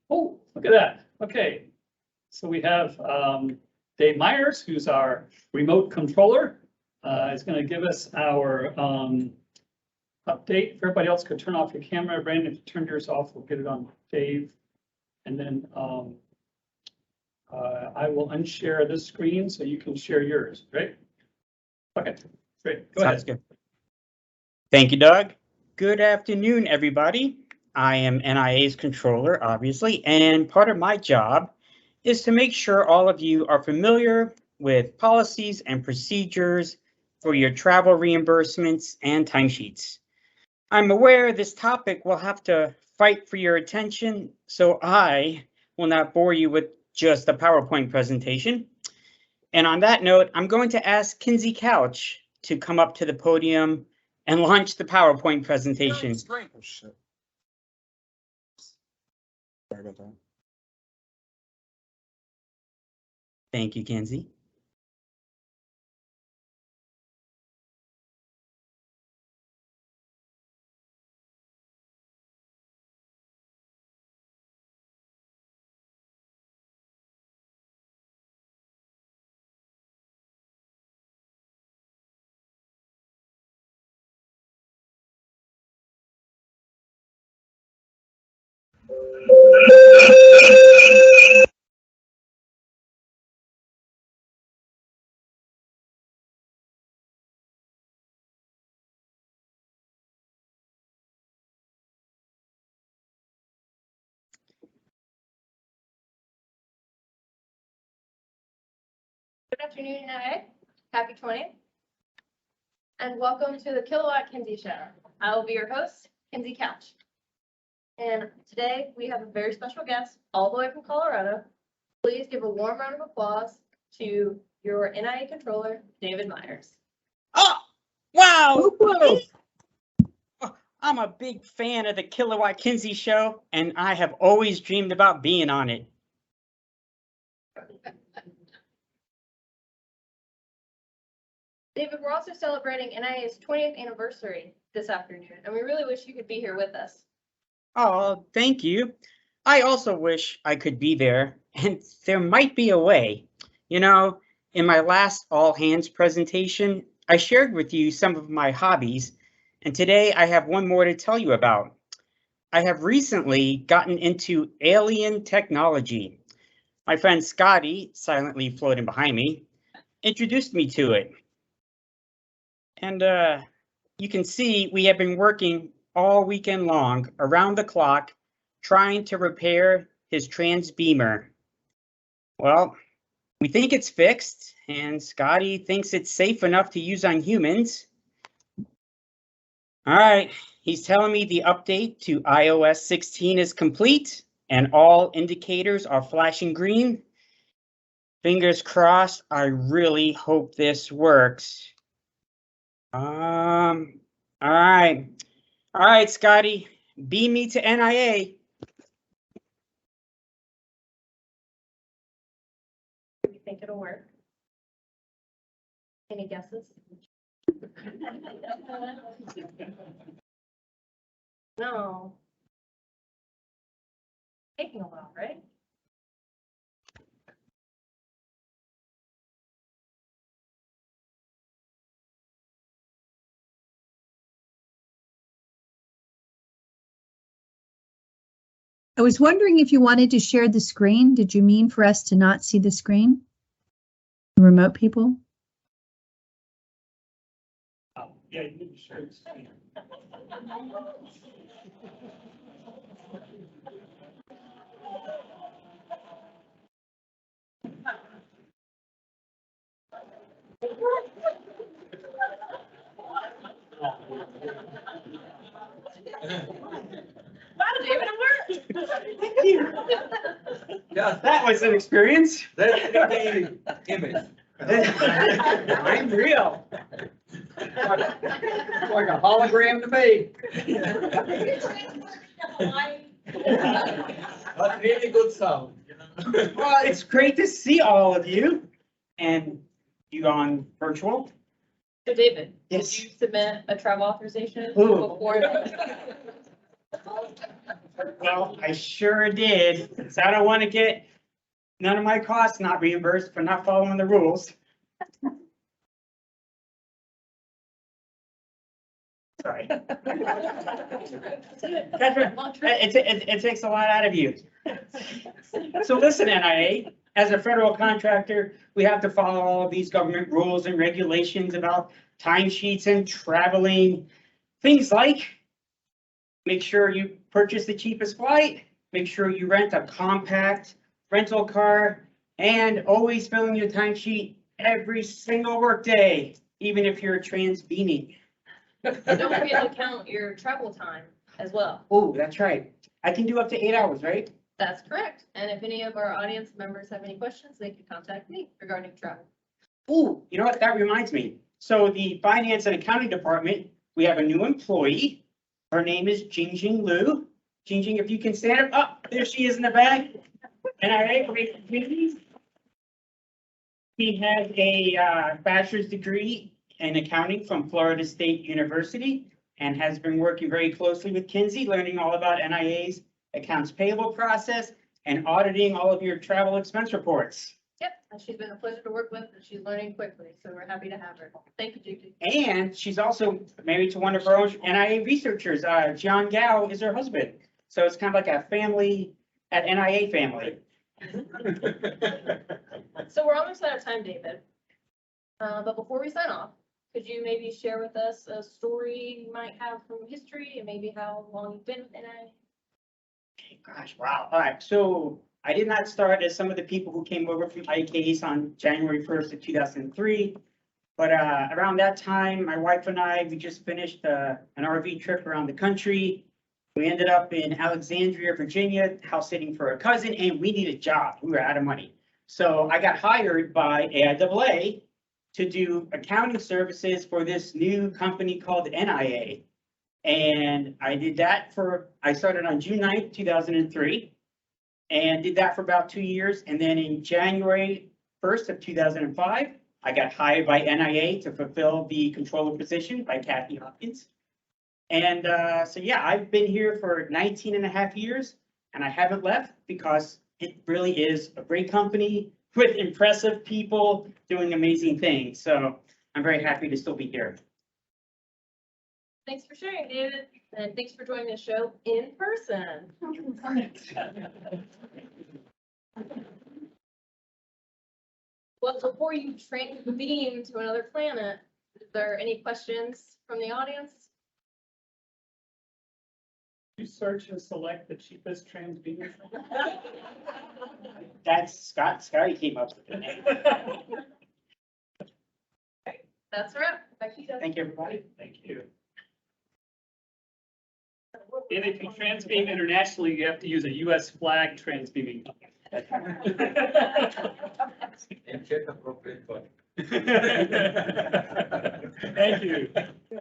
Oh, look at that. Okay. So we have Dave Myers, who's our remote controller, is going to give us our update. If everybody else could turn off your camera, Brandon, if you turn yours off, we'll get it on Dave. And then I will unshare this screen so you can share yours, right? Okay, great. Go Sounds ahead. good. Thank you, Doug. Good afternoon, everybody. I am NIA's controller, obviously, and part of my job is to make sure all of you are familiar with policies and procedures for your travel reimbursements and timesheets. I'm aware this topic will have to fight for your attention, so I will not bore you with just a PowerPoint presentation. And on that note, I'm going to ask Kinsey Couch to come up to the podium and launch the PowerPoint presentation. Oh, shit. Sorry about that. Thank you, Kinsey. Good afternoon, NIA. Happy 20th. And welcome to the Kilowatt Kinsey Show. I will be your host, Kinsey Couch. And today we have a very special guest all the way from Colorado. Please give a warm round of applause to your NIA controller, David Myers. Oh, wow! Oh, I'm a big fan of the Kilowatt Kinsey Show, and I have always dreamed about being on it. David, we're also celebrating NIA's 20th anniversary this afternoon, and we really wish you could be here with us. Oh, thank you. I also wish I could be there, and there might be a way. You know, in my last all hands presentation, I shared with you some of my hobbies, and today I have one more to tell you about. I have recently gotten into alien technology. My friend Scotty, silently floating behind me, introduced me to it. And you can see we have been working all weekend long around the clock trying to repair his transbeamer. Well, we think it's fixed, and Scotty thinks it's safe enough to use on humans. All right, he's telling me the update to iOS 16 is complete and all indicators are flashing green. Fingers crossed, I really hope this works. All right, Scotty, beam me to NIA. Do you think it'll work? Any guesses? No. Taking a while, right? I was wondering if you wanted to share the screen. Did you mean for us to not see the screen? The remote people? Oh, yeah, you need to share the screen. Wow, David, it worked. Thank you. Yeah, That was an experience. that's the image. I'm real. Like a hologram to me. But really good sound. Well, it's great to see all of you and you on virtual. So David, Yes. did you submit a travel authorization Ooh. before? Well, I sure did. So I don't want to get none of my costs not reimbursed for not following the rules. Sorry. It takes a lot out of you. So listen, NIA, as a federal contractor, we have to follow all of these government rules and regulations about timesheets and traveling. Things like make sure you purchase the cheapest flight, make sure you rent a compact rental car, and always fill in your timesheet every single workday, even if you're transvening. Don't forget to count your travel time as well. Oh, that's right. I can do up to 8 hours, right? That's correct. And if any of our audience members have any questions, they can contact me regarding travel. Ooh, you know what? That reminds me. So the finance and accounting department, we have a new employee. Her name is Jingjing Liu. Jingjing, if you can stand up. Oh, there she is in the back. And I wait, Jingjing. He has a bachelor's degree in accounting from Florida State University and has been working very closely with Kinsey, learning all about NIA's accounts payable process and auditing all of your travel expense reports. Yep, and she's been a pleasure to work with, and she's learning quickly, so we're happy to have her. Thank you, Judy. And she's also married to one of our own NIA researchers. John Gao is her husband. So it's kind of like a family at NIA family. So we're almost out of time, David. But before we sign off, could you maybe share with us a story you might have from history and maybe how long you've been with NIA? Gosh, wow. All right. So I did not start as some of the people who came over from ICASE on January 1st of 2003. But around that time, my wife and I, we just finished an RV trip around the country. We ended up in Alexandria, Virginia, house sitting for a cousin, and we needed a job. We were out of money. So I got hired by AIAA to do accounting services for this new company called NIA. And I did that I started on June 9th, 2003, and did that for about 2 years. And then in January 1st of 2005, I got hired by NIA to fulfill the controller position by Kathy Hopkins. And so, yeah, I've been here for 19 and a half years, and I haven't left because it really is a great company with impressive people doing amazing things. So I'm very happy to still be here. Thanks for sharing, David, and thanks for joining the show in person. Well, before you beam to another planet, is there any questions from the audience? You search and select the cheapest transvener. That's Scotty came up with the name. That's a wrap. Back to you, Doug. Thank you, everybody. Thank you. And if you transbeam internationally, you have to use a US flag transbeaming company. And check appropriate button. Thank you.